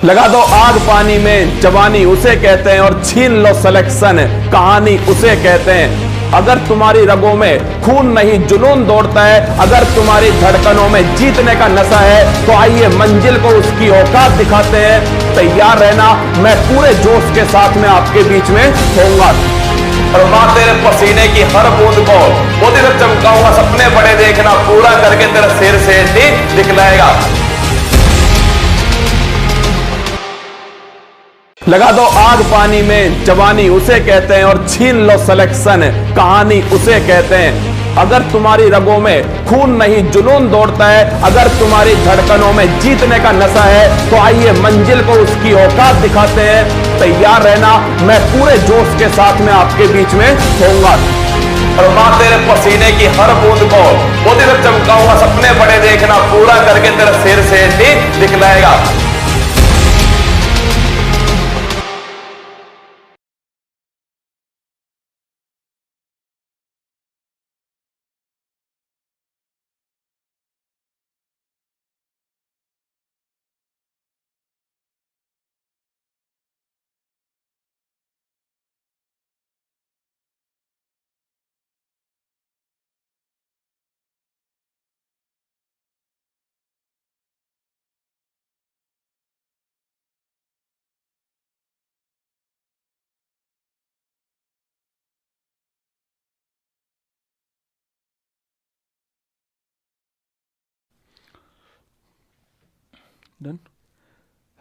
लगा दो आग पानी में, जवानी उसे कहते हैं, और छीन लो सिलेक्शन, कहानी उसे कहते हैं। अगर तुम्हारी रगों में खून नहीं जुनून दौड़ता है, अगर तुम्हारी धड़कनों में जीतने का नशा है, तो आइए मंजिल को उसकी औकात दिखाते हैं। तैयार रहना, मैं पूरे जोश के साथ में आपके बीच में होऊंगा, और मां तेरे पसीने की हर बूंद को वो दिन चमकाऊंगा। सपने बड़े देखना, पूरा करके तेरा सिर से दिखलाएगा। लगा दो आग पानी में, जवानी उसे कहते हैं, और छीन लो सिलेक्शन, कहानी उसे कहते हैं। अगर तुम्हारी रगों में खून नहीं जुनून दौड़ता है, अगर तुम्हारी धड़कनों में जीतने का नशा है, तो आइए मंजिल को उसकी औकात दिखाते हैं। तैयार रहना, मैं पूरे जोश के साथ में आपके बीच में होऊंगा, और मां तेरे पसीने की हर बूंद को वो दिन चमकाऊंगा। सपने बड़े देखना, पूरा करके तेरा सिर से दिखलाएगा। डन।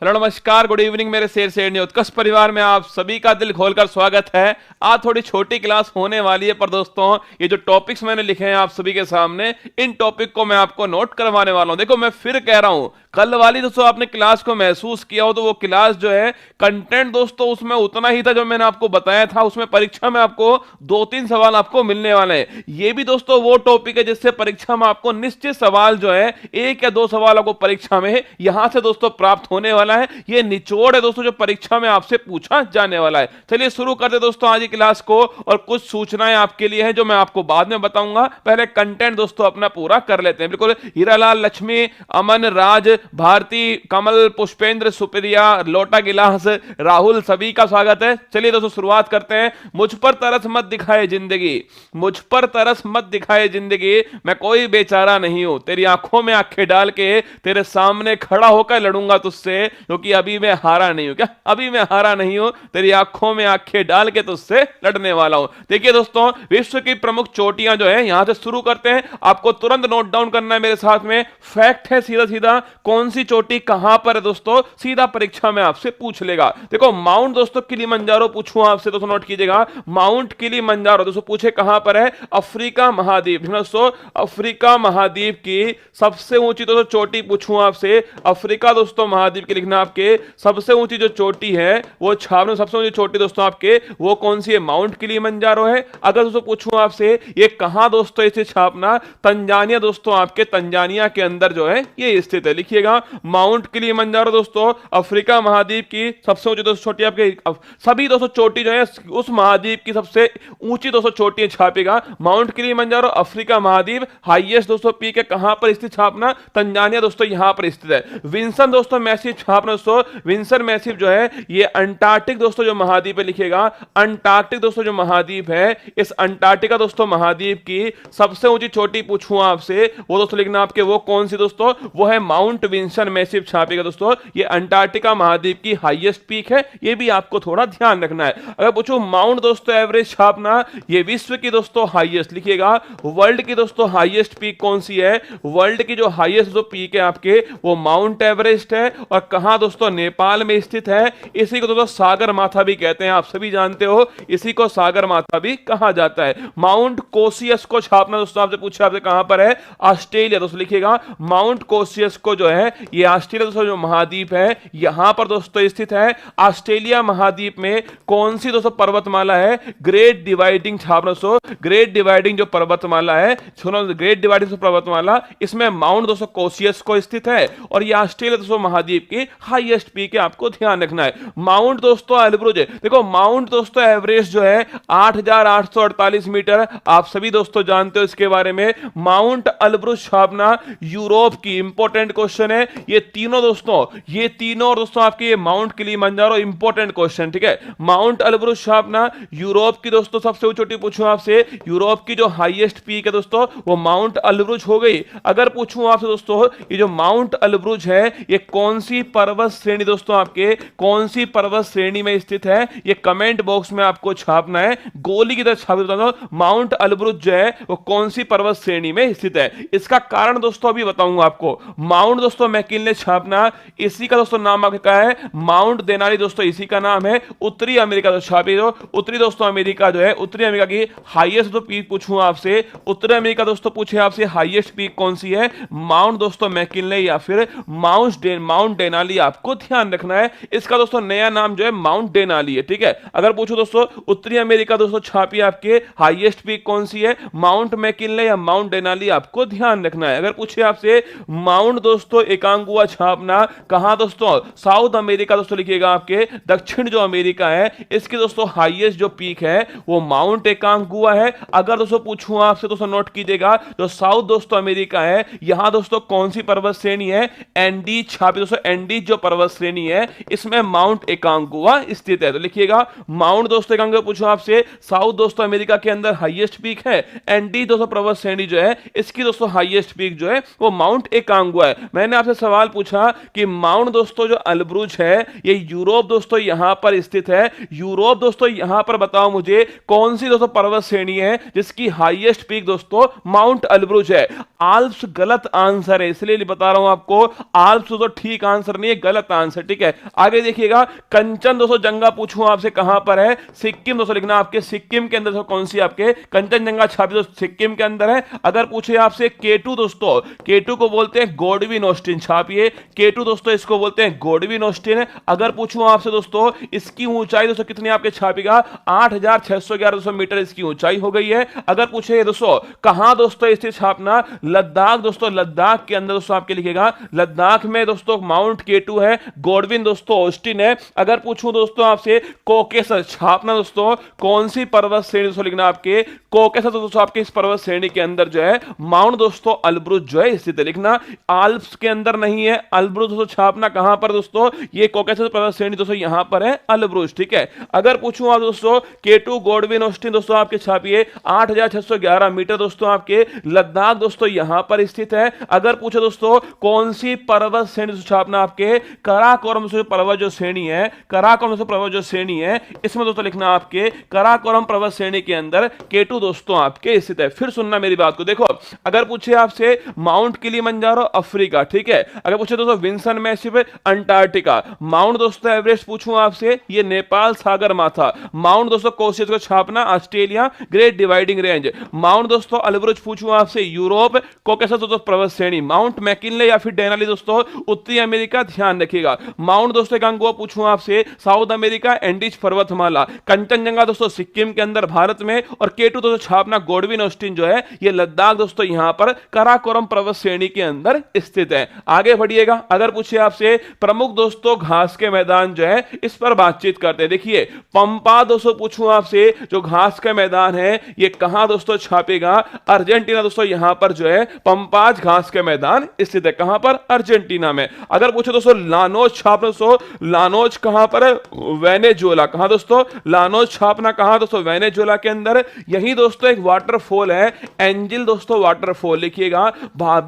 हेलो नमस्कार, गुड इवनिंग मेरे शेर शेरनी उत्कर्ष परिवार में आप सभी का दिल खोलकर स्वागत है। आज थोड़ी छोटी क्लास होने वाली है, पर दोस्तों ये जो टॉपिक्स मैंने लिखे हैं आप सभी के सामने, इन टॉपिक को मैं आपको नोट करवाने वाला हूं। देखो मैं फिर कह रहा हूं, कल वाली दोस्तों आपने क्लास को महसूस किया हो तो वो क्लास जो है कंटेंट दोस्तों उसमें उतना ही था जो मैंने आपको बताया था। उसमें परीक्षा में आपको 2-3 सवाल आपको मिलने वाले हैं। ये भी दोस्तों वो टॉपिक है जिससे परीक्षा में आपको निश्चित सवाल जो है 1 या 2 सवाल आपको परीक्षा में यहां से दोस्तों प्राप्त होने वाला है। ये निचोड़ है दोस्तों जो परीक्षा में आपसे पूछा जाने वाला है। चलिए शुरू करते दोस्तों आज की क्लास को, और कुछ सूचनाएं आपके लिए हैं जो मैं आपको बाद में बताऊंगा। पहले कंटेंट दोस्तों अपना पूरा कर लेते हैं। बिल्कुल, हीरालाल, लक्ष्मी, अमन, राज, भारती, कमल, पुष्पेंद्र, सुप्रिया, लोटा गिलास, राहुल, सभी का स्वागत है। चलिए दोस्तों शुरुआत करते हैं। मुझ पर तरस मत दिखाए जिंदगी, मुझ पर तरस मत दिखाए जिंदगी, मैं कोई बेचारा नहीं हूं। तेरी आंखों में आंखें डाल के तेरे सामने खड़ा होकर लड़ूंगा तुझसे, क्योंकि अभी मैं हारा नहीं हूं। क्या अभी मैं हारा नहीं हूं? तेरी आंखों में आंखें डाल के तुझसे लड़ने वाला हूं। देखिए दोस्तों, विश्व की प्रमुख चोटियां जो है यहां से शुरू करते हैं। आपको तुरंत नोट डाउन करना है मेरे साथ में। फैक्ट है सीधा सीधा, कौन सी चोटी कहां पर है दोस्तों, सीधा परीक्षा में आपसे पूछ लेगा। देखो माउंट दोस्तों किलिमंजारो पूछूं आपसे, दोस्तों नोट कीजिएगा। माउंट किलिमंजारो दोस्तों पूछे कहां पर है? अफ्रीका महाद्वीप। दोस्तों अफ्रीका महाद्वीप की सबसे ऊंची दोस्तों चोटी पूछूं आपसे, अफ्रीका दोस्तों महाद्वीप की लिखना आपके सबसे ऊंची जो चोटी है वो छावनी, सबसे ऊंची चोटी दोस्तों आपके वो कौन सी है? माउंट किलिमंजारो है। अगर दोस्तों पूछूं आपसे ये कहां दोस्तों इसे छापना, तंजानिया दोस्तों आपके तंजानिया के अंदर जो है ये स्थित है। लिखिएगा माउंट किलिमंजारो दोस्तों अफ्रीका महाद्वीप की सबसे ऊंची दोस्तों चोटी आपके, सभी दोस्तों चोटी जो है उस महाद्वीप की सबसे ऊंची दोस्तों चोटी छापेगा। माउंट किलिमंजारो अफ्रीका महाद्वीप, हाईएस्ट दोस्तों पीक है, कहां पर स्थित छापना? तंजानिया दोस्तों यहां पर स्थित है। विंसन दोस्तों मैसिव छापना दोस्तों, विंसन मैसिव जो है ये अंटार्कटिक दोस्तों जो महाद्वीप है, लिखिएगा अंटार्कटिक दोस्तों जो महाद्वीप है, इस अंटार्कटिका दोस्तों महाद्वीप की सबसे ऊंची चोटी पूछूं आपसे, वो दोस्तों लिखना आपके वो कौन सी दोस्तों, वो है माउंट विंसन मैसिव छापेगा दोस्तों। ये अंटार्कटिका महाद्वीप की हाईएस्ट पीक है, ये भी आपको थोड़ा ध्यान रखना है। अगर पूछूं माउंट दोस्तों एवरेस्ट छापना, ये विश्व की दोस्तों हाईएस्ट, लिखिएगा वर्ल्ड की दोस्तों हाईएस्ट पीक कौन सी है? वर्ल्ड की जो हाईएस्ट जो पीक है आपके वो माउंट एवरेस्ट है। और कहां दोस्तों? नेपाल में स्थित है। इसी को दोस्तों सागर माथा भी कहते हैं, आप सभी जानते हो, इसी को सागर माथा भी कहा जाता है। माउंट कोसियस को छापना दोस्तों आपसे पूछा आपसे कहां पर है? ऑस्ट्रेलिया दोस्तों, लिखिएगा माउंट कोसियस को जो है ये ऑस्ट्रेलिया दोस्तों जो महाद्वीप है यहां पर दोस्तों स्थित है। ऑस्ट्रेलिया महाद्वीप में कौन सी दोस्तों पर्वतमाला है? ग्रेट डिवाइडिंग छापना दोस्तों, ग्रेट डिवाइडिंग जो पर्वतमाला है, सुनो ग्रेट डिवाइडिंग पर्वतमाला, इसमें माउंट दोस्तों कोसियस को स्थित है। और ये ऑस्ट्रेलिया दोस्तों महाद्वीप की हाईएस्ट पीक है, आपको ध्यान रखना है। माउंट दोस्तों एल्ब्रुज है, देखो माउंट दोस्तों एवरेस्ट जो है 8,848 मीटर, आप सभी दोस्तों जानते हो इसके बारे में। माउंट एल्ब्रुज छापना यूरोप की, इंपॉर्टेंट क्वेश्चन है ये तीनों दोस्तों, ये तीनों दोस्तों आपके ये माउंट किलिमंजारो इंपॉर्टेंट क्वेश्चन, ठीक है। माउंट एल्ब्रुज छापना यूरोप की दोस्तों सबसे ऊंची पूछूं आपसे, यूरोप की जो हाईएस्ट पीक है दोस्तों वो माउंट एल्ब्रुज हो गई। अगर पूछूं आपसे दोस्तों ये जो माउंट एल्ब्रुज है ये कौन सी पर्वत श्रेणी दोस्तों आपके, कौन सी पर्वत श्रेणी में स्थित है, ये कमेंट बॉक्स में आपको छापना है, गोली की तरह छाप दो। माउंट एल्ब्रुज जो है वो कौन सी पर्वत श्रेणी में स्थित है, इसका कारण दोस्तों अभी बताऊंगा आपको। माउंट दोस्तों मैकिन्ले छापना, इसी का दोस्तों नाम आपका है माउंट देनाली दोस्तों, इसी का नाम है। उत्तरी अमेरिका तो छापी दो, उत्तरी दोस्तों अमेरिका जो है, उत्तरी अमेरिका की हाईएस्ट तो पीक पूछूं आपसे, उत्तरी अमेरिका दोस्तों पूछे आपसे हाईएस्ट पीक कौन सी है, माउंट दोस्तों मैकिन्ले या फिर माउंट डेनाली, आपको ध्यान रखना है। इसका दोस्तों नया नाम जो है माउंट डेनाली है, ठीक है। अगर पूछो दोस्तों उत्तरी अमेरिका दोस्तों छापी आपके हाईएस्ट पीक कौन सी है, माउंट मैकिन्ले या माउंट डेनाली, आपको ध्यान रखना है। अगर पूछे आपसे माउंट दोस्तों एकांगुआ छापना, कहां दोस्तों, साउथ अमेरिका दोस्तों लिखिएगा आपके, दक्षिण जो अमेरिका है इसकी दोस्तों हाईएस्ट जो पीक है वो माउंट एकांगुआ है। अगर दोस्तों पूछूं आपसे दोस्तों नोट कीजिएगा, जो साउथ दोस्तों अमेरिका है यहां दोस्तों कौन सी पर्वत श्रेणी है, एंडीज छापी दोस्तों, एंडीज जो पर्वत श्रेणी है इसमें माउंट एकांगुआ स्थित है। तो लिखिएगा माउंट दोस्तों एकांगुआ पूछो आपसे, साउथ दोस्तों अमेरिका के अंदर हाईएस्ट पीक है, एंडीज दोस्तों पर्वत श्रेणी जो है इसकी दोस्तों हाईएस्ट पीक जो है वो माउंट एकांगुआ है। मैंने आपसे सवाल पूछा कि माउंट दोस्तों जो एल्ब्रुज है ये यूरोप दोस्तों यहां पर स्थित है, यूरोप दोस्तों यहां पर बताओ मुझे कौन सी दोस्तों पर्वत श्रेणी है जिसकी हाईएस्ट पीक दोस्तों माउंट एल्ब्रुज है। आल्प्स गलत आंसर है, इसलिए बता रहा हूं आपको, आल्प्स तो ठीक आंसर नहीं है, गलत आंसर, ठीक है। आगे देखिएगा कंचन दोस्तों जंगा पूछूं आपसे कहां पर है, सिक्किम दोस्तों लिखना आपके, सिक्किम के अंदर कौन सी आपके कंचनजंगा छापी दोस्तों सिक्किम के अंदर है। अगर पूछे आपसे केटू दोस्तों, केटू को बोलते हैं गोडविन ऑस्टिन, छापिए केटू दोस्तों, इसको बोलते हैं गोडविन ऑस्टिन। अगर पूछूं आपसे दोस्तों इसकी ऊंचाई दोस्तों कितनी आपके छापेगा, 8,611 मीटर इसकी ऊंचाई हो गई है। अगर पूछे दोस्तों कहां दोस्तों स्थित छापना, लद्दाख दोस्तों, लद्दाख के अंदर दोस्तों आपके लिखेगा, लद्दाख में दोस्तों माउंट केटू है, गोडविन दोस्तों ऑस्टिन है। अगर पूछूं दोस्तों आपसे कोकेसस छापना दोस्तों, कौन सी पर्वत श्रेणी दोस्तों लिखना आपके, कोकेसस दोस्तों आपके इस पर्वत श्रेणी के अंदर जो है माउंट दोस्तों एल्ब्रुज जो है स्थित है, लिखना आल्प्स के अंदर नहीं है। एल्ब्रुज दोस्तों छापना कहां पर दोस्तों, ये कोकेसस पर्वत श्रेणी दोस्तों यहां पर है एल्ब्रुज, ठीक है। अगर पूछूं आप दोस्तों केटू गोडविन ऑस्टिन दोस्तों आपके छापिए 8,611 मीटर दोस्तों आपके, लद्दाख दोस्तों यहां पर स्थित है। अगर पूछे दोस्तों कौन सी पर्वत श्रेणी छापना आपके, कराकोरम पर्वत जो श्रेणी है, कराकोरम पर्वत जो श्रेणी है इसमें दोस्तों लिखना आपके कराकोरम पर्वत श्रेणी के अंदर केटू दोस्तों आपके स्थित है। फिर सुनना मेरी बात को, देखो अगर पूछे आपसे माउंट किलिमंजारो अफ्रीका, ठीक है। अगर पूछे दोस्तों विंसन मैसिव अंटार्कटिका, माउंट दोस्तों एवरेस्ट पूछूं आपसे ये नेपाल सागर माथा, माउंट दोस्तों कोसियस को छापना Australia Great Dividing Range, Mount दोस्तों एल्ब्रुज पूछूं आपसे यूरोप, कोकेसस दोस्तों पर्वत श्रेणी, माउंट मैकिन्ले या फिर डेनाली दोस्तों उत्तरी अमेरिका, ध्यान रखिएगा। माउंट दोस्तों एकांगुआ पूछूं आपसे साउथ अमेरिका, एंडीज पर्वतमाला, कंचनजंगा दोस्तों सिक्किम के अंदर भारत में, और केटू दोस्तों छापना गोडविन ऑस्टिन जो है ये लद्दाख दोस्तों यहां पर कराकोरम पर्वत श्रेणी के अंदर स्थित है। आगे बढ़िएगा, अगर पूछे आपसे प्रमुख दोस्तों घास के मैदान जो है इस पर बातचीत करते हैं। देखिए पंपा दोस्तों पूछूं आपसे जो घास का मैदान है ये कहां दोस्तों छापेगा, अर्जेंटीना दोस्तों यहां पर जो है पंपाज घास के मैदान स्थित है, कहां पर, अर्जेंटीना में। अगर पूछे दोस्तों लानोज छाप दोस्तों, लानोज कहां पर है, वेनेजुएला, कहां दोस्तों लानोज छापना कहां दोस्तों, वेनेजुएला के अंदर। यही दोस्तों एक वाटरफॉल है एंजिल दोस्तों वाटरफॉल, लिखिएगा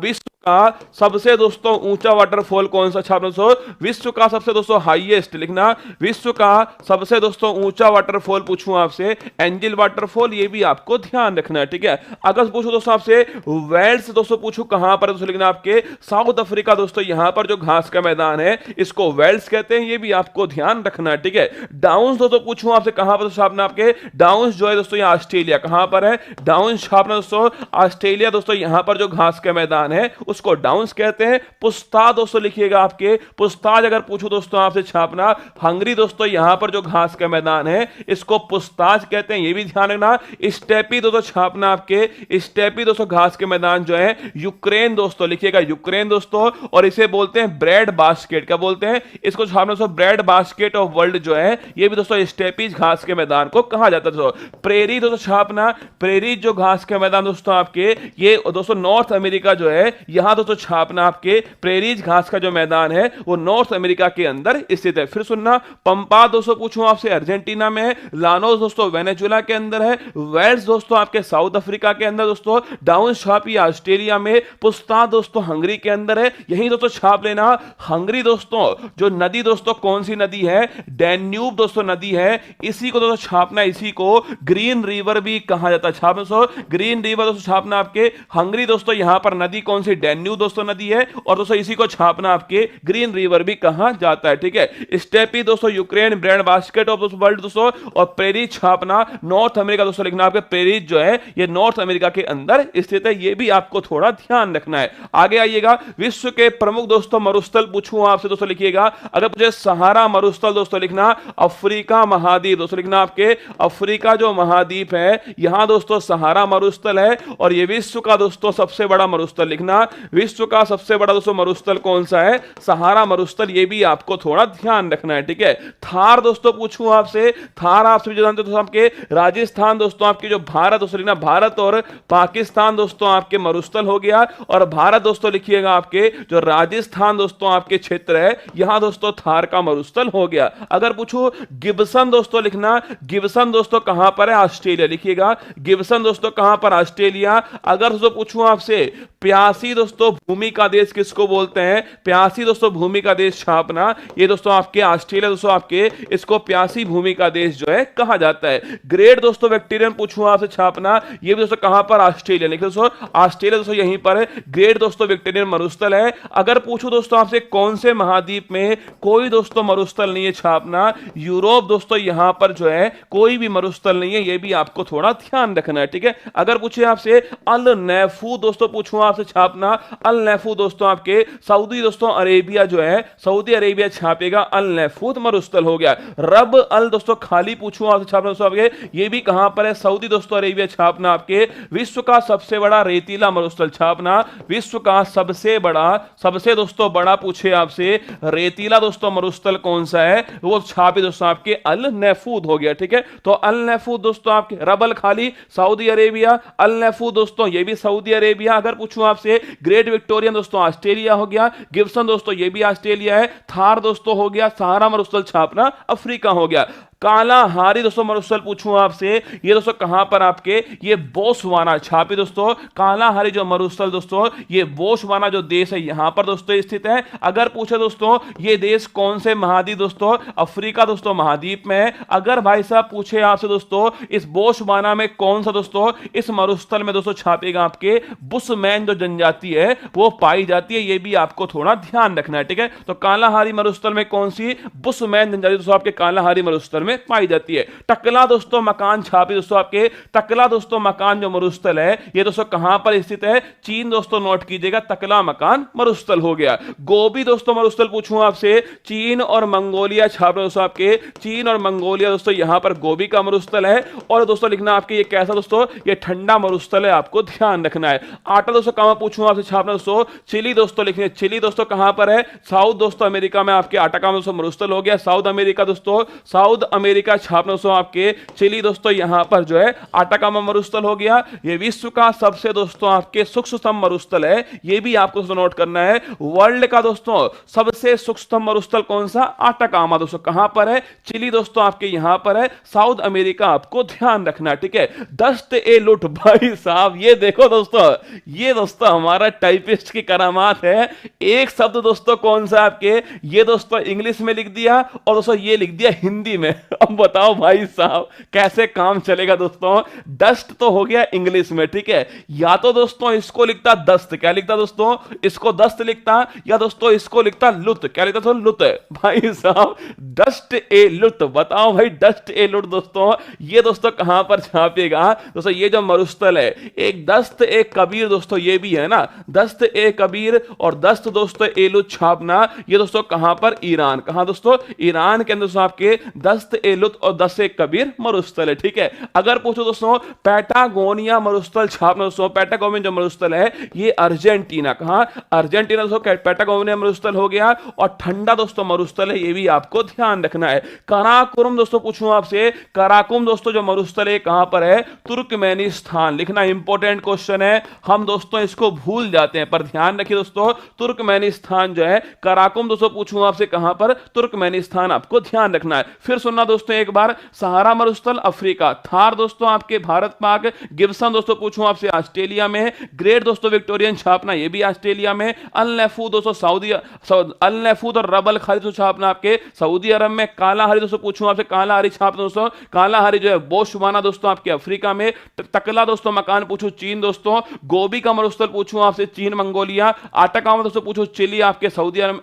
विश्व का सबसे दोस्तों ऊंचा वाटरफॉल कौन सा छापना दोस्तों, विश्व का सबसे दोस्तों हाईएस्ट, लिखना विश्व का सबसे दोस्तों ऊंचा वाटरफॉल पूछूं आपसे एंजिल वाटरफॉल, ये भी आपको ध्यान रखना है, ठीक है। अगर पूछो दोस्तों आपसे वेल्स दोस्तों पूछूं कहां पर दोस्तों, लिखना आपके साउथ अफ्रीका दोस्तों यहां पर जो घास का मैदान है इसको वेल्स कहते हैं, ये भी आपको ध्यान रखना है, ठीक है। डाउन्स दोस्तों पूछूं आपसे कहां पर छापना आपके, डाउन्स जो है दोस्तों यहां ऑस्ट्रेलिया, कहां पर है डाउन्स छापना दोस्तों ऑस्ट्रेलिया दोस्तों यहां पर जो घास का मैदान है उसको डाउन्स कहते हैं। पुस्ताद दोस्तों लिखिएगा आपके, पुस्ताद अगर पूछूं दोस्तों आपसे छापना, हंगरी दोस्तों यहां पर जो घास का मैदान है इसको पुस्ताज कहते हैं, ये भी ध्यान रखना। स्टेपी दोस्तों छापना आपके, स्टेपी दोस्तों घास के मैदान जो है यूक्रेन दोस्तों लिखिएगा, यूक्रेन दोस्तों। और इसे बोलते हैं ब्रेड बास्केट, क्या बोलते हैं इसको छापना दोस्तों, ब्रेड बास्केट ऑफ वर्ल्ड जो है ये भी दोस्तों स्टेपीज घास के मैदान को कहा जाता है दोस्तों। प्रेरी दोस्तों छापना, प्रेरी जो घास के मैदान दोस्तों आपके ये दोस्तों नॉर्थ अमेरिका जो है, यहां दोस्तों छापना आपके प्रेरीज घास का जो मैदान है वो नॉर्थ अमेरिका के अंदर स्थित है। फिर सुनना, पंपा दोस्तों पूछूं आपसे अर्जेंटीना में है, लानोस दोस्तों वेनेजुएला के अंदर है, वेल्स दोस्तों आपके साउथ अफ्रीका के अंदर दोस्तों, डाउन छापी ऑस्ट्रेलिया में, पुस्ता दोस्तों हंगरी के अंदर है, यही दोस्तों छाप लेना। हंगरी दोस्तों जो नदी दोस्तों कौन सी नदी है, डैन्यूब दोस्तों नदी है, इसी को दोस्तों छापना, इसी को ग्रीन रिवर भी कहा जाता है। छापना दोस्तों ग्रीन रिवर दोस्तों छापना आपके, हंगरी दोस्तों यहां पर नदी कौन सी, डैन्यूब दोस्तों नदी है, और दोस्तों इसी को छापना आपके ग्रीन रिवर भी कहा जाता है, ठीक है। स्टेपी दोस्तों Ukraine, bread basket of world दोस्तों, और प्रेरी छापना नॉर्थ अमेरिका दोस्तों लिखना आपके, प्रेरी जो है ये नॉर्थ अमेरिका के अंदर स्थित है, ये भी आपको थोड़ा ध्यान रखना है। आगे आइएगा, विश्व के प्रमुख दोस्तों मरुस्थल पूछूं आपसे दोस्तों लिखिएगा, अगर मुझे सहारा मरुस्थल दोस्तों लिखना, अफ्रीका महाद्वीप दोस्तों लिखना आपके, अफ्रीका जो महाद्वीप है यहां दोस्तों सहारा मरुस्थल है, और ये विश्व का दोस्तों सबसे बड़ा मरुस्थल लिखना, विश्व का सबसे बड़ा दोस्तों मरुस्थल कौन सा है, सहारा मरुस्थल, ये भी आपको थोड़ा ध्यान रखना है, ठीक है। थार दोस्तों पूछूं आपसे, थार आप सभी जानते हो आपके राजस्थान दोस्तों आपके जो भारत दोस्तों लिखना, भारत और पाकिस्तान दोस्तों आपके मरुस्थल हो गया, और भारत दोस्तों लिखिएगा आपके जो राजस्थान दोस्तों आपके क्षेत्र है यहां दोस्तों थार का मरुस्थल हो गया। अगर पूछो गिब्सन दोस्तों लिखना, गिब्सन दोस्तों कहां पर है, ऑस्ट्रेलिया लिखिएगा, गिब्सन दोस्तों कहां पर, ऑस्ट्रेलिया। अगर दोस्तों पूछूं आपसे प्यासी दोस्तों भूमि का देश किसको बोलते हैं, प्यासी दोस्तों भूमि का देश छापना, ये दोस्तों आपके ऑस्ट्रेलिया दोस्तों आपके, इसको प्यासी भूमि का देश जो है कहा जाता है। ग्रेट दोस्तों बैक्टीरियम पूछूं आपसे छापना, ये भी दोस्तों कहां पर, ऑस्ट्रेलिया लिखिए दोस्तों, ऑस्ट्रेलिया दोस्तों यहीं पर है। ग्रेट दोस्तों बैक्टीरियन मरुस्थल है। अगर पूछूं दोस्तों आपसे कौन से महाद्वीप में कोई दोस्तों मरुस्थल नहीं है, छापना यूरोप दोस्तों, यहां पर जो है कोई भी मरुस्थल नहीं है, ये भी आपको थोड़ा ध्यान रखना है, ठीक है। अगर पूछे आपसे अल नैफू दोस्तों पूछूं आपसे छापना, अल नैफू दोस्तों आपके सऊदी दोस्तों अरेबिया जो है, सऊदी अरेबिया छापेगा, अल नैफूत मरुस्थल हो गया। रब अल दोस्तों खाली पूछूं आपसे छापना दोस्तों आपके, ये भी कहां पर है, सऊदी दोस्तों अरेबिया छापना आपके। विश्व का सबसे बड़ा रेतीला मरुस्थल छापना, विश्व का सबसे दोस्तों बड़ा पूछे आपसे रेतीला दोस्तों मरुस्थल कौन सा है, वो छापे दोस्तों आपके अल नैफूद हो गया, ठीक है। तो अल नैफूद दोस्तों आपके, रबल खाली सऊदी अरेबिया, अल नैफूद दोस्तों ये भी सऊदी अरेबिया। अगर पूछूं आपसे ग्रेट विक्टोरियन दोस्तों ऑस्ट्रेलिया हो गया, गिब्सन दोस्तों ये भी ऑस्ट्रेलिया है, थार दोस्तों हो गया, सहारा मरुस्थल छापना अफ्रीका हो गया। काला हारी दोस्तों मरुस्थल पूछूं आपसे, ये दोस्तों कहां पर आपके, ये बोत्सवाना छापी दोस्तों, काला हारी जो मरुस्थल दोस्तों ये बोत्सवाना जो देश है यहां पर दोस्तों स्थित है। अगर पूछे दोस्तों ये देश कौन से महाद्वीप दोस्तों, अफ्रीका दोस्तों महाद्वीप में है। अगर भाई साहब पूछे आपसे दोस्तों इस बोत्सवाना में कौन सा दोस्तों, इस मरुस्थल में दोस्तों छापेगा आपके बुशमैन जो जनजाति है वो पाई जाती है, ये भी आपको थोड़ा ध्यान रखना है, ठीक है। तो कालाहारी मरुस्थल में कौन सी, बुशमैन जनजाति दोस्तों आपके कालाहारी मरुस्थल में पाई जाती है। टकला दोस्तों मकान छापी दोस्तों आपके, टकला दोस्तों मकान जो मरुस्थल है ये दोस्तों कहां पर स्थित है, चीन दोस्तों नोट कीजिएगा, टकला मकान मरुस्थल हो गया। गोबी दोस्तों मरुस्थल पूछूं आपसे, चीन और मंगोलिया छाप दोस्तों आपके, चीन और मंगोलिया दोस्तों यहां पर गोबी का मरुस्थल है। और दोस्तों लिखना आपके ये कैसा दोस्तों, ये ठंडा मरुस्थल है, आपको ध्यान रखना है। आटा दोस्तों कहां पूछूं आपसे छापना दोस्तों, चिली दोस्तों लिखने, चिली दोस्तों कहां पर है, साउथ दोस्तों अमेरिका में आपके आटा का दोस्तों मरुस्थल हो गया, साउथ अमेरिका दोस्तों, साउथ अमेरिका छापना दोस्तों आपके, चिली दोस्तों यहां पर जो है आटाकामा मरुस्थल हो गया। ये विश्व का सबसे दोस्तों आपके सूक्ष्मतम मरुस्थल है, ये भी आपको नोट करना है। वर्ल्ड का दोस्तों सबसे सूक्ष्मतम मरुस्थल कौन सा, आटाकामा दोस्तों कहां पर है, चिली दोस्तों आपके यहां पर है, साउथ अमेरिका आपको ध्यान रखना है, ठीक है। दस्त ए लुट, भाई साहब ये देखो दोस्तों, ये दोस्तों हमारा टाइपिस्ट की करामात है। एक शब्द दोस्तों कौन सा आपके, ये दोस्तों इंग्लिश में लिख दिया और दोस्तों ये लिख दिया हिंदी में अब बताओ भाई साहब कैसे काम चलेगा दोस्तों। डस्ट तो हो गया इंग्लिश में, ठीक है, या तो दोस्तों इसको लिखता दस्त, क्या लिखता दोस्तों, इसको दस्त लिखता, या दोस्तों इसको लिखता लुत, क्या लिखता दोस्तों, लुत। भाई साहब डस्ट ए लुत, बताओ भाई डस्ट ए लुत दोस्तों, ये दोस्तों कहां पर छापेगा दोस्तों, ये जो मरुस्थल है, एक दस्त एक कबीर दोस्तों, ये भी है ना, दस्त ए कबीर और दस्त दोस्तों ए लुत छापना, ये दोस्तों कहां पर, ईरान, कहां दोस्तों, ईरान के अंदर दोस्तों आपके दस्त ए लुत और दस्त ए कबीर मरुस्थल है, ठीक है। अगर पूछो दोस्तों पैटागोनिया मरुस्थल छापना दोस्तों, पैटागोनिया जो मरुस्थल है ये अर्जेंटीना, कहां, अर्जेंटीना दोस्तों पैटागोनिया मरुस्थल हो गया, और ठंडा दोस्तों मरुस्थल है, ये भी आपको ध्यान रखना है। कराकुरम दोस्तों पूछूं आपसे, कराकुम दोस्तों जो मरुस्थल है कहां पर है, तुर्कमेनिस्तान, लिखना इंपॉर्टेंट क्वेश्चन है, हम दोस्तों इसको भूल जाते हैं, पर ध्यान रखिए दोस्तों तुर्कमेनिस्तान जो है, कराकुम दोस्तों पूछूं आपसे कहां पर, तुर्कमेनिस्तान, आपको ध्यान रखना है। फिर सुनना दोस्तों एक बार, सहारा मरुस्थल अफ्रीका, थार दोस्तों आपके भारत पाक, गिब्सन दोस्तों पूछूं आपसे ऑस्ट्रेलिया में, ग्रेट दोस्तों विक्टोरियन छापना ये भी ऑस्ट्रेलिया में, अल नफूद दोस्तों सऊदी, अल नफूद और रबल खाली दोस्तों छापना आपके सऊदी अरब में, काला हरी दोस्तों पूछूं आपसे, काला हरी छापना दोस्तों, काला हरी जो है बोशवाना दोस्तों आपके अफ्रीका में, तकला दोस्तों मकान पूछूं चीन दोस्तों, गोभी का मरुस्थल पूछूं आपसे चीन मंगोलिया, आटाकामा दोस्तों पूछूं चिली आपके सऊदी अरब,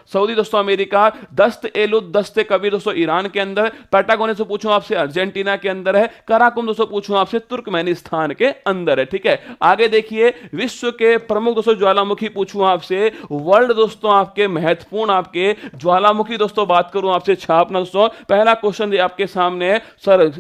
सऊदी दोस्तों अमेरिका, दस्त एलुद दस्त कबीर दोस्तों ईरान के अंदर, पैटागोनिया से पूछूं आपसे अर्जेंटीना के अंदर है, कराकुम दोस्तों पूछूं आपसे तुर्कमेनिस्तान के अंदर है, ठीक है। आगे देखिए विश्व के प्रमुख दोस्तों ज्वालामुखी पूछूं आपसे, वर्ल्ड दोस्तों आपके महत्वपूर्ण आपके ज्वालामुखी दोस्तों बात करूं आपसे छापना दोस्तों, पहला क्वेश्चन आपके सामने है सर,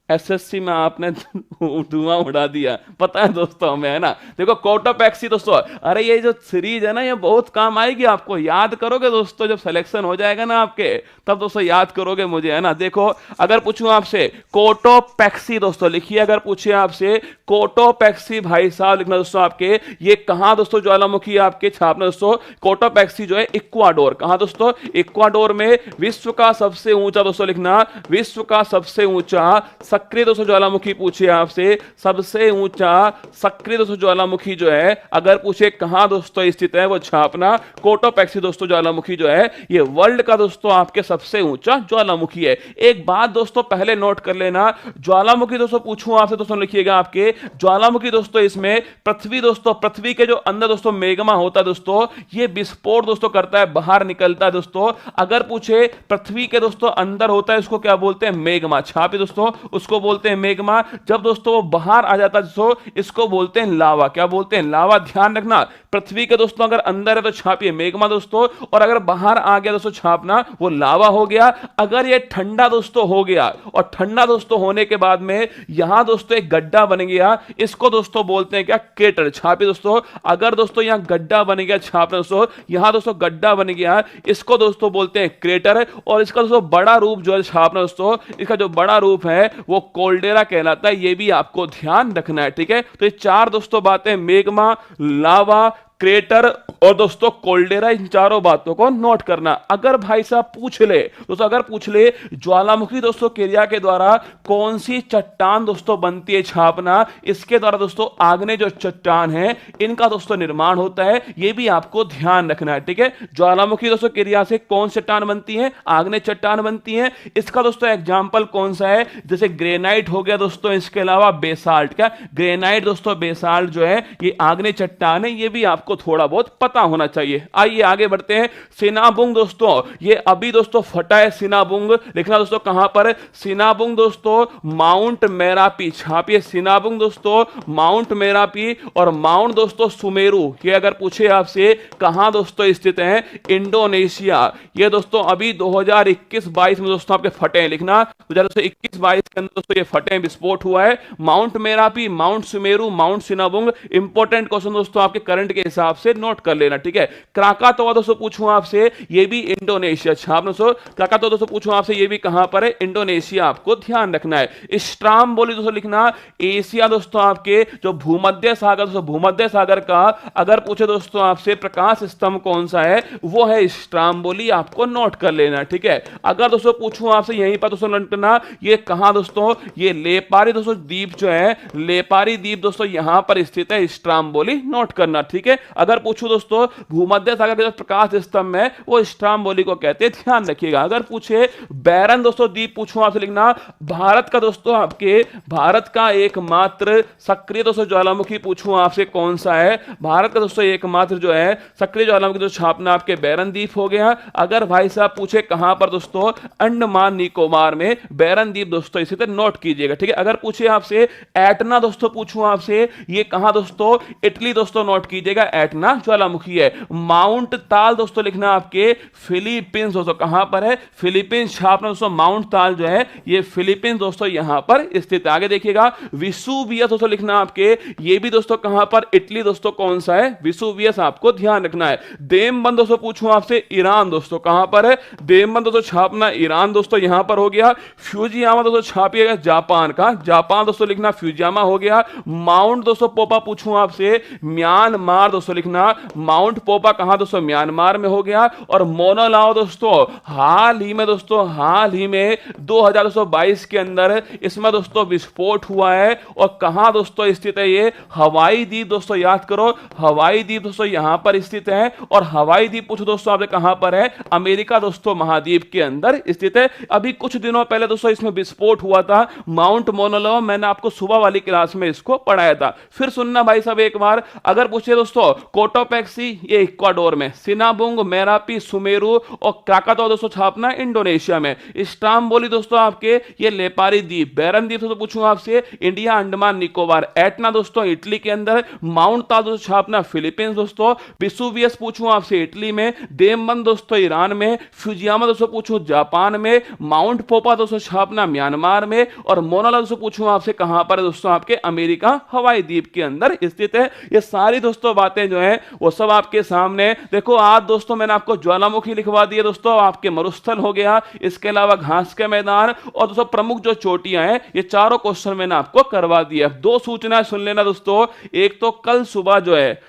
एसएससी में आपने धुआं उड़ा दिया, पता है दोस्तों हमें, है ना। देखो कोटोपैक्सी दोस्तों, अरे ये जो सीरीज है ना ये बहुत काम आएगी आपको, याद करोगे दोस्तों, जब सिलेक्शन हो जाएगा ना आपके तब दोस्तों याद करोगे मुझे, है ना। देखो अगर पूछूं आपसे कोटोपैक्सी दोस्तों, लिखिए अगर पूछे आपसे कोटोपैक्सी भाई साहब लिखना दोस्तों आपके, ये कहां दोस्तों ज्वालामुखी आपके छापना दोस्तों, कोटोपैक्सी जो है इक्वाडोर, कहां दोस्तों, इक्वाडोर में, विश्व का सबसे ऊंचा दोस्तों लिखना, विश्व का सबसे ऊंचा सक्रिय दोस्तों ज्वालामुखी पूछे आपसे, सबसे ऊंचा सक्रिय दोस्तों ज्वालामुखी जो है अगर पूछे कहां दोस्तों स्थित है, वो छापना कोटोपैक्सी दोस्तों ज्वालामुखी जो है ये वर्ल्ड का दोस्तों आपके सबसे ऊंचा ज्वालामुखी है। एक बात दोस्तों पहले नोट कर लेना, ज्वालामुखी दोस्तों पूछूं आपसे दोस्तों, लिखिएगा आपके ज्वालामुखी दोस्तों, इसमें पृथ्वी दोस्तों, पृथ्वी के जो अंदर दोस्तों मेगमा होता है दोस्तों, ये विस्फोट दोस्तों करता है, बाहर निकलता है दोस्तों। अगर पूछे पृथ्वी के दोस्तों अंदर होता है, उसको क्या बोलते हैं, मेगमा, छापे दोस्तों, उसको बोलते हैं मेगमा। जब दोस्तों वो बाहर आ जाता है दोस्तों, इसको बोलते हैं लावा, क्या बोलते हैं, लावा। ध्यान रखना पृथ्वी के दोस्तों अगर अंदर है तो छापिए मेगमा दोस्तों, और अगर बाहर आ गया दोस्तों छापना वो लावा हो गया। अगर ये ठंडा दोस्तों हो गया, और ठंडा दोस्तों होने के बाद में यहां दोस्तों एक गड्ढा बन गया, इसको दोस्तों बोलते हैं क्या, क्रेटर, छापिए दोस्तों। अगर दोस्तों यहां गड्ढा बन गया, छापना दोस्तों, यहां दोस्तों गड्ढा बन गया, इसको दोस्तों बोलते हैं क्रेटर। और इसका दोस्तों बड़ा रूप जो है छापना दोस्तों, इसका जो बड़ा रूप है वो कोल्डेरा कहलाता है, ये भी आपको ध्यान रखना है, ठीक है। तो ये चार दोस्तों बातें, मेगमा, लावा, क्रेटर और दोस्तों कोल्डेरा, इन चारों बातों को नोट करना। अगर भाई साहब पूछ ले दोस्तों, अगर पूछ ले ज्वालामुखी दोस्तों क्रिया के द्वारा कौन सी चट्टान दोस्तों बनती है, छापना इसके द्वारा दोस्तों आग्नेय जो चट्टान है इनका दोस्तों निर्माण होता है, ये भी आपको ध्यान रखना है, ठीक है। ज्वालामुखी दोस्तों क्रिया से कौन सी चट्टान बनती है, आग्नेय चट्टान बनती है। इसका दोस्तों एग्जाम्पल कौन सा है, जैसे ग्रेनाइट हो गया दोस्तों, इसके अलावा बेसाल्ट, क्या ग्रेनाइट दोस्तों, बेसाल्ट जो है ये आग्नेय चट्टान है, ये भी आपको थोड़ा बहुत पता होना चाहिए। आइए आगे बढ़ते हैं। सिनाबुंग दोस्तों, ये अभी दोस्तों फटा है, सिनाबुंग लिखना दोस्तों कहां पर, सिनाबुंग दोस्तों माउंट मेरापी, छापिए सिनाबुंग दोस्तों माउंट मेरापी, और माउंट दोस्तों सुमेरु, ये अगर पूछे आपसे कहां दोस्तों स्थित है, इंडोनेशिया। ये दोस्तों अभी 2021-22 में दोस्तों आपके फटे हैं, लिखना 2021-22 के अंदर दोस्तों ये फटे विस्फोट हुआ है। Mount Merapi, mount Sumeru, mount Sinabung, important question दोस्तों आपके करंट के हिसाब से नोट कर लेना, ठीक है। क्राकातोआ दोस्तों पूछूं आपसे, ये भी इंडोनेशिया, छापना दोस्तों क्राकातोआ दोस्तों पूछूं आपसे, ये भी कहां पर है, इंडोनेशिया, आपको ध्यान रखना है। स्ट्राम्बोली दोस्तों लिखना एशिया दोस्तों आपके जो भूमध्य सागर दोस्तों, भूमध्य सागर का अगर पूछे दोस्तों आपसे प्रकाश स्तंभ कौन सा है, वो है स्ट्राम्बोली, आपको नोट कर लेना, ठीक है। अगर दोस्तों पूछूं आपसे यहीं पर दोस्तों नोट करना, ये कहां दोस्तों, ये लेपारी दोस्तों द्वीप जो है, लेपारी द्वीप दोस्तों यहां पर स्थित है, स्ट्राम्बोली नोट करना, ठीक है। अगर पूछूं दोस्तों भूमध्य सागर के जो प्रकाश स्तंभ है वो स्ट्राम्बोली को कहते हैं, ध्यान रखिएगा। अगर पूछे बैरन दोस्तों द्वीप पूछूं आपसे लिखना भारत का दोस्तों आपके भारत का एकमात्र सक्रिय दोस्तों ज्वालामुखी पूछूं आपसे कौन सा है, भारत का दोस्तों एकमात्र जो है सक्रिय ज्वालामुखी तो छापना आपके बैरन द्वीप हो गया। अगर भाई साहब पूछे कहां पर दोस्तों अंडमान निकोबार में बैरन द्वीप दोस्तों, इसी तरह नोट कीजिएगा, ठीक है। अगर पूछे आपसे एटना दोस्तों पूछूं आपसे ये कहां दोस्तों, इटली दोस्तों, नोट कीजिएगा एटना ज्वालामुखी है। माउंट ताल दोस्तों लिखना आपके फिलीपींस दोस्तों, कहां पर है फिलीपींस छापना दोस्तों, माउंट ताल जो है ये फिलीपींस दोस्तों यहां पर स्थित है। आगे देखिएगा विसुवियस दोस्तों लिखना आपके, ये भी दोस्तों कहां पर, इटली दोस्तों, कौन सा है विसुवियस, आपको ध्यान रखना है। देमबंद दोस्तों पूछूं आपसे ईरान दोस्तों कहां पर है, देमबंद दोस्तों छापना ईरान दोस्तों यहां पर हो गया। फ्यूजियामा दोस्तों छापिएगा जापान का, जापान दोस्तों लिखना फ्यूजियामा हो गया। माउंट दोस्तों पोपा पूछूं आपसे म्यांमार दोस्तों लिखना, माउंट पोपा कहां दोस्तों म्यांमार में हो गया। और मोना लाओ दोस्तों हाल ही में दोस्तों, हाल ही में 2022 के अंदर इसमें दोस्तों विस्फोट हुआ है और कहां दोस्तों स्थित है ये हवाई द्वीप दोस्तों, याद करो हवाई द्वीप दोस्तों यहां पर स्थित है। और हवाई द्वीप पूछो दोस्तों आपसे कहां पर है, अमेरिका दोस्तों महाद्वीप के अंदर स्थित है। अभी कुछ दिनों पहले दोस्तों इसमें विस्फोट हुआ था माउंट मोनालो, मैंने आपको सुबह वाली क्लास में इसको पढ़ाया था, फिर सुनना भाई साहब एक बार। अगर पूछे दोस्तों कोटोपैक्सी ये इक्वाडोर में, सिनाबुंग मेरापी सुमेरु और क्राकातो दोस्तों छापना इंडोनेशिया में। स्ट्राम्बोली दोस्तों आपके ये लेपारी द्वीप, बैरन द्वीप दोस्तों पूछूं आपसे इंडिया अंडमान निकोबार। एटना दोस्तों इटली के अंदर, माउंट ताल दोस्तों छापना फिलीपींस दोस्तों। विसुवियस पूछूं आपसे इटली में, देमबंद दोस्तों ईरान में, फ्यूजियामा दोस्तों पूछूं जापान में, माउंट पोपा दोस्तों छापना म्यांमार में। और मोनाला दोस्तों पूछूं आपसे कहां पर है दोस्तों आपके अमेरिका हवाई द्वीप के अंदर स्थित है। ये सारी दोस्तों बातें जो है वो सब आपके सामने। देखो आज दोस्तों मैंने आपको ज्वालामुखी लिखवा दिए दोस्तों, आपके मरुस्थल हो गया, इसके अलावा घास के मैदान और दोस्तों प्रमुख जो चोटियां हैं, ये चारों क्वेश्चन मैंने आपको करवा दिया। दो सूचना सुन लेना दोस्तों, एक तो कल सुबह जो है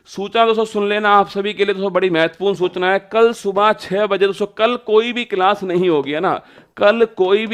सूचना दोस्तों सुन लेना आप सभी के लिए दोस्तों, बड़ी महत्वपूर्ण सूचना है। कल सुबह 6 बजे दोस्तों, कल कोई भी क्लास नहीं होगी है ना, कल कोई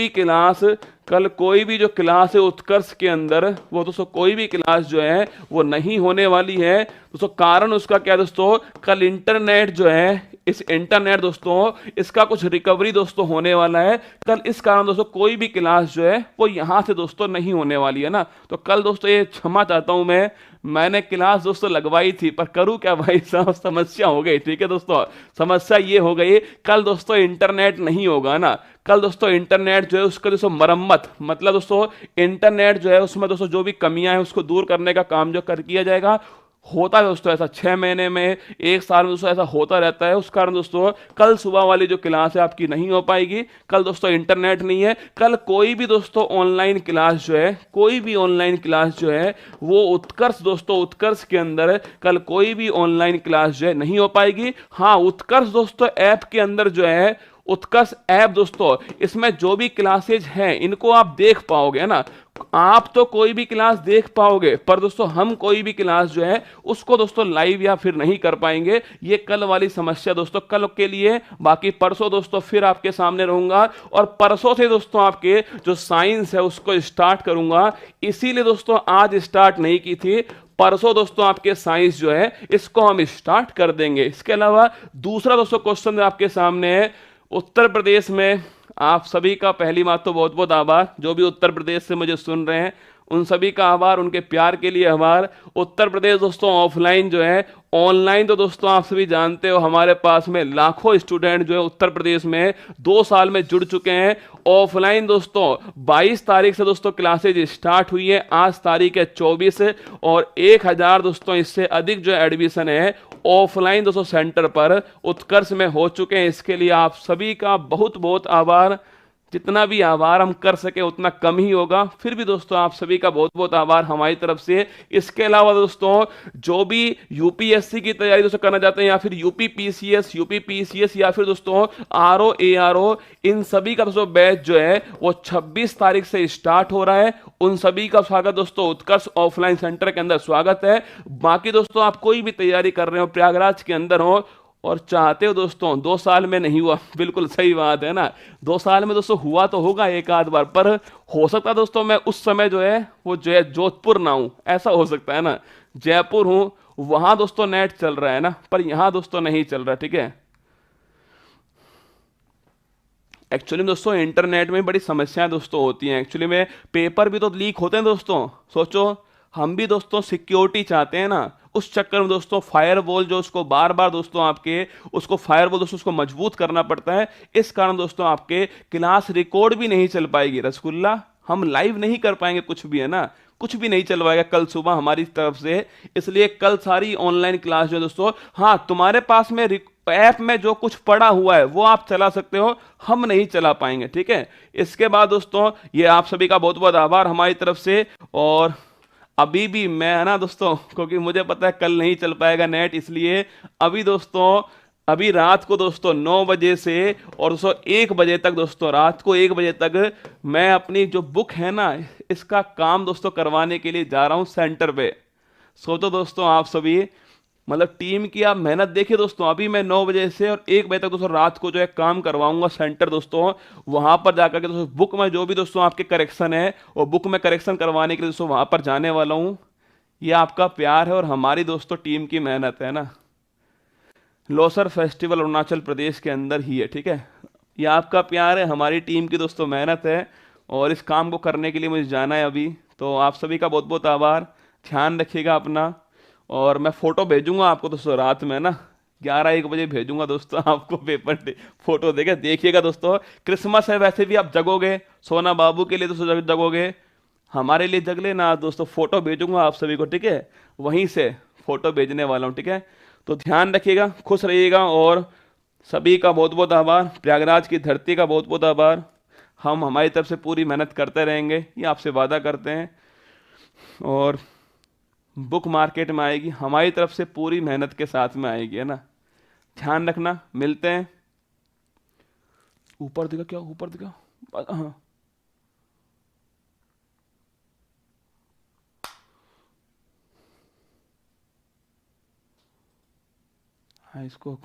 भी जो क्लास है उत्कर्ष के अंदर वो दोस्तों कोई भी क्लास जो है वो नहीं होने वाली है दोस्तों। कारण उसका क्या है दोस्तों, कल इंटरनेट जो है, इस इंटरनेट दोस्तों इसका कुछ रिकवरी दोस्तों होने वाला है कल, इस कारण दोस्तों कोई भी क्लास जो है वो यहां से दोस्तों नहीं होने वाली है ना। तो कल दोस्तों ये क्षमा चाहता हूं मैंने क्लास दोस्तों लगवाई थी पर करूं क्या भाई साहब, समस्या हो गई, ठीक है दोस्तों। समस्या ये हो गई कल दोस्तों इंटरनेट नहीं होगा ना, कल दोस्तों इंटरनेट जो है उसका दोस्तों मरम्मत, मतलब दोस्तों इंटरनेट जो है उसमें दोस्तों जो भी कमियां हैं उसको दूर करने का काम जो किया जाएगा। होता है दोस्तों ऐसा 6 महीने में, 1 साल में दोस्तों ऐसा होता रहता है। उस कारण दोस्तों कल सुबह वाली जो क्लास है आपकी नहीं हो पाएगी। कल दोस्तों इंटरनेट नहीं है, कल कोई भी दोस्तों ऑनलाइन क्लास जो है, कोई भी ऑनलाइन क्लास जो है वो उत्कर्ष दोस्तों, उत्कर्ष के अंदर कल कोई भी ऑनलाइन क्लास जो है नहीं हो पाएगी। हाँ उत्कर्ष दोस्तों ऐप के अंदर जो है, उत्कर्ष ऐप दोस्तों इसमें जो भी क्लासेज हैं इनको आप देख पाओगे ना। आप तो कोई भी क्लास देख पाओगे पर दोस्तों हम कोई भी क्लास जो है उसको दोस्तों लाइव या फिर नहीं कर पाएंगे। ये कल वाली समस्या दोस्तों कल के लिए, बाकी परसों दोस्तों फिर आपके सामने रहूंगा और परसों से दोस्तों आपके जो साइंस है उसको स्टार्ट करूंगा। इसीलिए दोस्तों आज स्टार्ट नहीं की थी, परसों दोस्तों आपके साइंस जो है इसको हम स्टार्ट कर देंगे। इसके अलावा दूसरा दोस्तों क्वेश्चन आपके सामने है, उत्तर प्रदेश में आप सभी का पहली बात तो बहुत बहुत आभार, जो भी उत्तर प्रदेश से मुझे सुन रहे हैं उन सभी का आभार, उनके प्यार के लिए आभार। उत्तर प्रदेश दोस्तों ऑफलाइन जो है, ऑनलाइन तो दोस्तों आप सभी जानते हो हमारे पास में लाखों स्टूडेंट जो है उत्तर प्रदेश में 2 साल में जुड़ चुके हैं। ऑफलाइन दोस्तों 22 तारीख से दोस्तों क्लासेज स्टार्ट हुई है, आज तारीख है 24 और 1000 दोस्तों इससे अधिक जो एडमिशन है ऑफलाइन दोस्तों सेंटर पर उत्कर्ष में हो चुके हैं। इसके लिए आप सभी का बहुत बहुत आभार। जितना भी आभार हम कर सके उतना कम ही होगा, फिर भी दोस्तों आप सभी का बहुत बहुत आभार हमारी तरफ से। इसके अलावा दोस्तों जो भी यूपीएससी की तैयारी दोस्तों करना चाहते हैं या फिर यूपीपीसीएस या फिर दोस्तों आरओ एआरओ, इन सभी का दोस्तों बैच जो है वो 26 तारीख से स्टार्ट हो रहा है। उन सभी का स्वागत दोस्तों उत्कर्ष ऑफलाइन सेंटर के अंदर स्वागत है। बाकी दोस्तों आप कोई भी तैयारी कर रहे हो प्रयागराज के अंदर हो और चाहते हो दोस्तों 2 साल में नहीं हुआ, बिल्कुल सही बात है ना, 2 साल में दोस्तों हुआ तो होगा एक आध बार, पर हो सकता है दोस्तों मैं उस समय जो है वो जो है जोधपुर ना हूं, ऐसा हो सकता है ना, जयपुर हूं वहां दोस्तों नेट चल रहा है ना, पर यहां दोस्तों नहीं चल रहा, ठीक है। एक्चुअली दोस्तों इंटरनेट में बड़ी समस्याएं दोस्तों होती हैं। एक्चुअली में पेपर भी तो लीक होते हैं दोस्तों। सोचो, हम भी दोस्तों सिक्योरिटी चाहते हैं ना, उस चक्कर में दोस्तों फायरवॉल जो उसको बार बार दोस्तों आपके उसको फायरवॉल दोस्तों उसको मजबूत करना पड़ता है। इस कारण दोस्तों आपके क्लास रिकॉर्ड भी नहीं चल पाएगी रसगुल्ला, हम लाइव नहीं कर पाएंगे, कुछ भी है ना, कुछ भी नहीं चल पाएगा कल सुबह हमारी तरफ से। इसलिए कल सारी ऑनलाइन क्लास जो दोस्तों, हाँ तुम्हारे पास में ऐप में जो कुछ पड़ा हुआ है वो आप चला सकते हो, हम नहीं चला पाएंगे, ठीक है। इसके बाद दोस्तों ये आप सभी का बहुत बहुत आभार हमारी तरफ से। और अभी भी मैं है ना दोस्तों, क्योंकि मुझे पता है कल नहीं चल पाएगा नेट, इसलिए अभी दोस्तों अभी रात को दोस्तों 9 बजे से और दोस्तों 1 बजे तक दोस्तों, रात को 1 बजे तक मैं अपनी जो बुक है ना इसका काम दोस्तों करवाने के लिए जा रहा हूं सेंटर पे। सोचो दोस्तों आप सभी, मतलब टीम की आप मेहनत देखिए दोस्तों। अभी मैं 9 बजे से और 1 बजे तक दोस्तों रात को जो है काम करवाऊंगा सेंटर दोस्तों, वहां पर जाकर के दोस्तों बुक में जो भी दोस्तों आपके करेक्शन है वो बुक में करेक्शन करवाने के लिए दोस्तों वहां पर जाने वाला हूं। ये आपका प्यार है और हमारी दोस्तों टीम की मेहनत है ना। लोसर फेस्टिवल अरुणाचल प्रदेश के अंदर ही है, ठीक है। ये आपका प्यार है, हमारी टीम की दोस्तों मेहनत है और इस काम को करने के लिए मुझे जाना है अभी। तो आप सभी का बहुत बहुत आभार, ध्यान रखिएगा अपना। और मैं फोटो भेजूंगा आपको दोस्तों रात में ना 11-1 बजे भेजूंगा दोस्तों आपको पेपर फोटो देखिएगा दोस्तों। क्रिसमस है, वैसे भी आप जगोगे, सोना बाबू के लिए दोस्तों जगोगे, हमारे लिए जग लेना दोस्तों। फोटो भेजूंगा आप सभी को, ठीक है, वहीं से फोटो भेजने वाला हूँ, ठीक है। तो ध्यान रखिएगा, खुश रहिएगा और सभी का बहुत बहुत आभार। प्रयागराज की धरती का बहुत बहुत आभार। हम हमारी तरफ से पूरी मेहनत करते रहेंगे, ये आपसे वादा करते हैं। और बुक मार्केट में आएगी, हमारी तरफ से पूरी मेहनत के साथ में आएगी, है ना। ध्यान रखना, मिलते हैं। ऊपर दिखा क्या, ऊपर दिखा, हाँ हाँ, इसको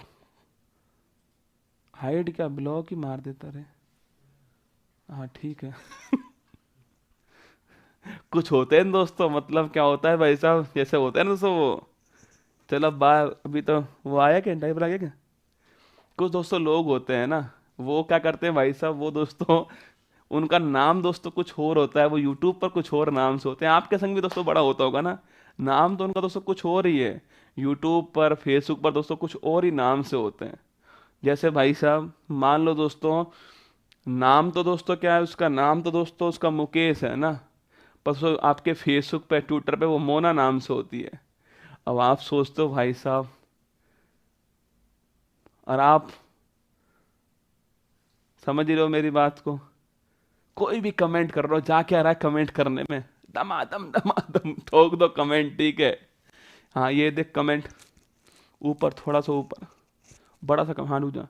हाइड क्या, ब्लॉक ही मार देता रे। हाँ ठीक है कुछ होते हैं दोस्तों, मतलब क्या होता है भाई साहब, जैसे होता है ना दोस्तों वो, चलो अभी तो वो आया क्या, ड्राइवर आ गया क्या। कुछ दोस्तों लोग होते हैं ना, वो क्या करते हैं भाई साहब, वो दोस्तों उनका नाम दोस्तों कुछ और होता है, वो यूट्यूब पर कुछ और नाम से होते हैं। आपके संग भी दोस्तों बड़ा होता होगा ना, नाम तो उनका दोस्तों कुछ और ही है, यूट्यूब पर फेसबुक पर दोस्तों कुछ और ही नाम से होते हैं। जैसे भाई साहब मान लो दोस्तों, नाम तो दोस्तों क्या है उसका, नाम तो दोस्तों उसका मुकेश है ना, पर आपके फेसबुक पे ट्विटर पे वो मोना नाम से होती है। अब आप सोचते हो भाई साहब, और आप समझ ही रहे हो मेरी बात को। कोई भी कमेंट कर रहा हो, जा क्या रहा है कमेंट करने में, दमादम ठोक दो कमेंट, ठीक है। हाँ ये देख कमेंट ऊपर, थोड़ा सा ऊपर, बड़ा सा हाँ जा।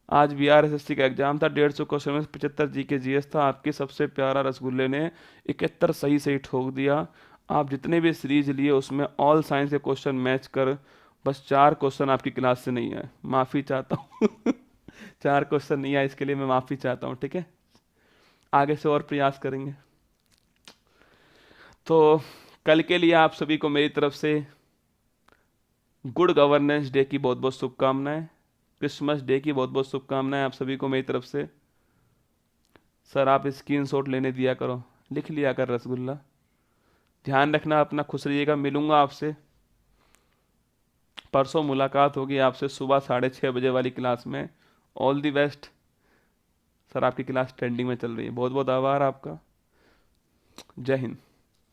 आज BRSSC का एग्जाम था, 150 क्वेश्चन में 75 GK GS था। आपके सबसे प्यारा रसगुल्ले ने 71 सही ठोक दिया। आप जितने भी सीरीज लिए उसमें ऑल साइंस के क्वेश्चन मैच कर, बस 4 क्वेश्चन आपकी क्लास से नहीं आए, माफ़ी चाहता हूँ 4 क्वेश्चन नहीं आए, इसके लिए मैं माफ़ी चाहता हूँ, ठीक है। आगे से और प्रयास करेंगे। तो कल के लिए आप सभी को मेरी तरफ से गुड गवर्नेंस डे की बहुत बहुत शुभकामनाएं, क्रिसमस डे की बहुत बहुत शुभकामनाएं आप सभी को मेरी तरफ से। सर आप स्क्रीनशॉट लेने दिया करो, लिख लिया कर रसगुल्ला। ध्यान रखना अपना, खुश रहिएगा। मिलूंगा आपसे परसों, मुलाकात होगी आपसे सुबह 6:30 बजे वाली क्लास में। ऑल दी बेस्ट सर, आपकी क्लास ट्रेंडिंग में चल रही है। बहुत बहुत आभार आपका, जय हिंद।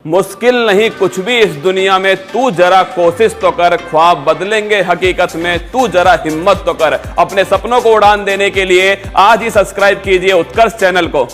मुश्किल नहीं कुछ भी इस दुनिया में, तू जरा कोशिश तो कर, ख्वाब बदलेंगे हकीकत में, तू जरा हिम्मत तो कर। अपने सपनों को उड़ान देने के लिए आज ही सब्सक्राइब कीजिए उत्कर्ष चैनल को।